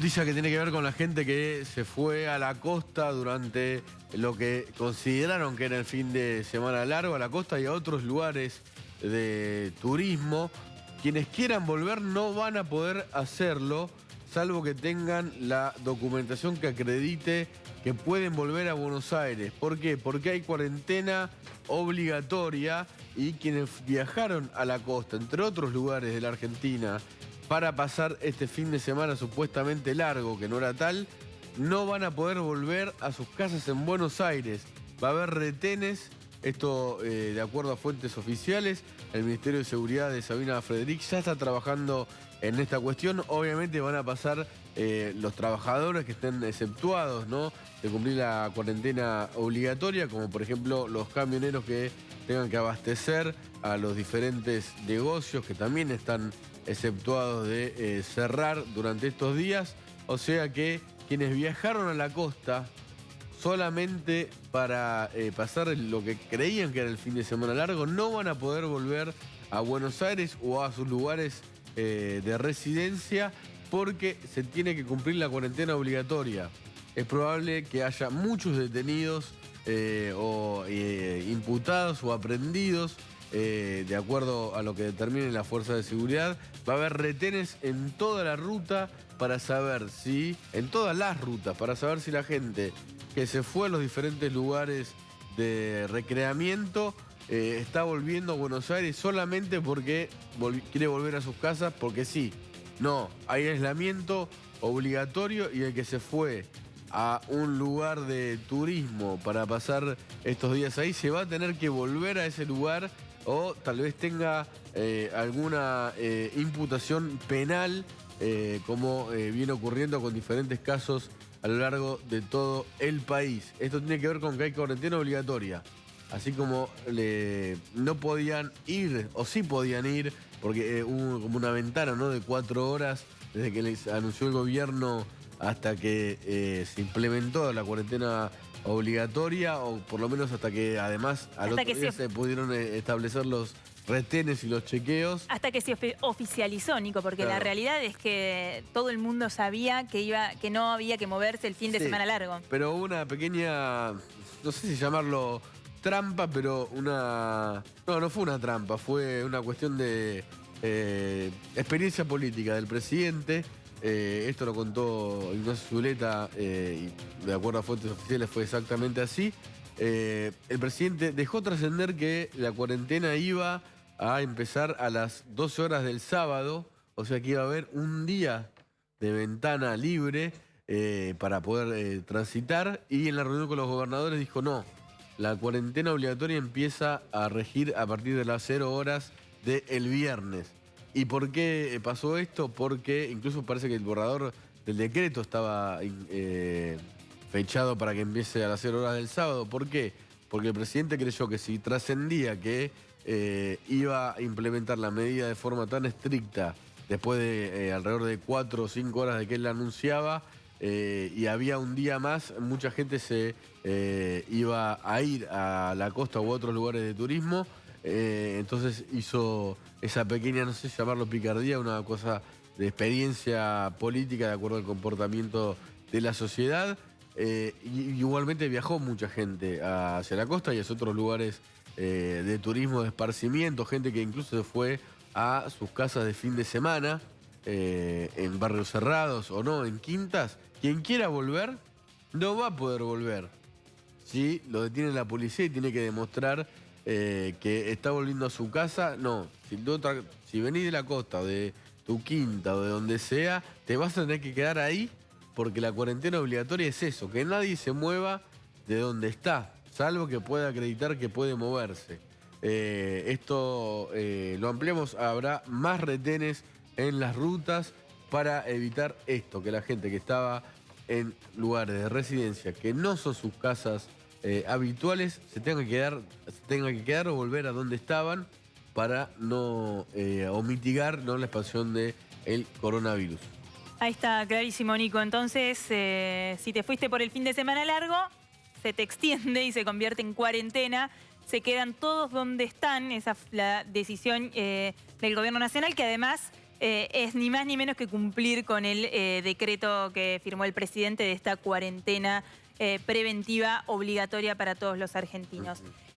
Noticia que tiene que ver con la gente que se fue a la costa durante lo que consideraron que era el fin de semana largo, a la costa y a otros lugares de turismo. Quienes quieran volver no van a poder hacerlo, salvo que tengan la documentación que acredite que pueden volver a Buenos Aires. ¿Por qué? Porque hay cuarentena obligatoria y quienes viajaron a la costa, entre otros lugares de la Argentina, para pasar este fin de semana supuestamente largo, que no era tal, no van a poder volver a sus casas en Buenos Aires. Va a haber retenes, esto de acuerdo a fuentes oficiales. El Ministerio de Seguridad de Sabina Frederick ya está trabajando en esta cuestión. Obviamente van a pasar los trabajadores que estén exceptuados, ¿no?, de cumplir la cuarentena obligatoria, como por ejemplo los camioneros que tengan que abastecer a los diferentes negocios que también están exceptuados de cerrar durante estos días. O sea que quienes viajaron a la costa solamente para pasar lo que creían que era el fin de semana largo, no van a poder volver a Buenos Aires o a sus lugares de residencia porque se tiene que cumplir la cuarentena obligatoria. Es probable que haya muchos detenidos o imputados o aprehendidos de acuerdo a lo que determinen las fuerzas de seguridad. Va a haber retenes en toda la ruta para saber si, en todas las rutas, para saber si la gente que se fue a los diferentes lugares de recreamiento está volviendo a Buenos Aires solamente porque quiere volver a sus casas, porque sí. No, hay aislamiento obligatorio y el que se fue a un lugar de turismo para pasar estos días ahí se va a tener que volver a ese lugar o tal vez tenga alguna imputación penal, como viene ocurriendo con diferentes casos a lo largo de todo el país. Esto tiene que ver con que hay cuarentena obligatoria. Así como no podían ir, o sí podían ir, porque hubo como una ventana, ¿no?, de 4 horas desde que les anunció el gobierno hasta que se implementó la cuarentena obligatoria, o por lo menos hasta que además al otro día se pudieron establecer los retenes y los chequeos. Hasta que se oficializó, Nico, porque la realidad es que todo el mundo sabía que no había que moverse el fin de semana largo. Pero hubo una pequeña, no sé si llamarlo trampa, pero no fue una trampa, fue una cuestión de experiencia política del presidente. Esto lo contó Ignacio Zuleta y de acuerdo a fuentes oficiales fue exactamente así. El presidente dejó trascender que la cuarentena iba a empezar a las 12 horas del sábado, o sea que iba a haber un día de ventana libre para poder transitar, y en la reunión con los gobernadores dijo no, la cuarentena obligatoria empieza a regir a partir de las 0 horas del viernes. ¿Y por qué pasó esto? Porque incluso parece que el borrador del decreto estaba fechado para que empiece a las 0 horas del sábado. ¿Por qué? Porque el presidente creyó que si trascendía que iba a implementar la medida de forma tan estricta después de alrededor de 4 o 5 horas de que él la anunciaba, y había un día más, mucha gente se iba a ir a la costa u otros lugares de turismo. Entonces hizo esa pequeña, no sé si llamarlo picardía, una cosa de experiencia política de acuerdo al comportamiento de la sociedad. Y igualmente viajó mucha gente hacia la costa y hacia otros lugares de turismo, de esparcimiento, gente que incluso se fue a sus casas de fin de semana, en barrios cerrados o no, en quintas. Quien quiera volver, no va a poder volver. Si lo detiene la policía y tiene que demostrar que está volviendo a su casa, no. Si venís de la costa, o de tu quinta, o de donde sea, te vas a tener que quedar ahí, porque la cuarentena obligatoria es eso, que nadie se mueva de donde está, salvo que pueda acreditar que puede moverse. Esto lo ampliamos, habrá más retenes en las rutas para evitar esto, que la gente que estaba en lugares de residencia que no son sus casas habituales se tenga que quedar o volver a donde estaban para no o mitigar, ¿no?, la expansión del coronavirus. Ahí está, clarísimo, Nico. Entonces, si te fuiste por el fin de semana largo, se te extiende y se convierte en cuarentena. Se quedan todos donde están. Esa es la decisión del Gobierno Nacional, que además es ni más ni menos que cumplir con el decreto que firmó el presidente de esta cuarentena preventiva obligatoria para todos los argentinos.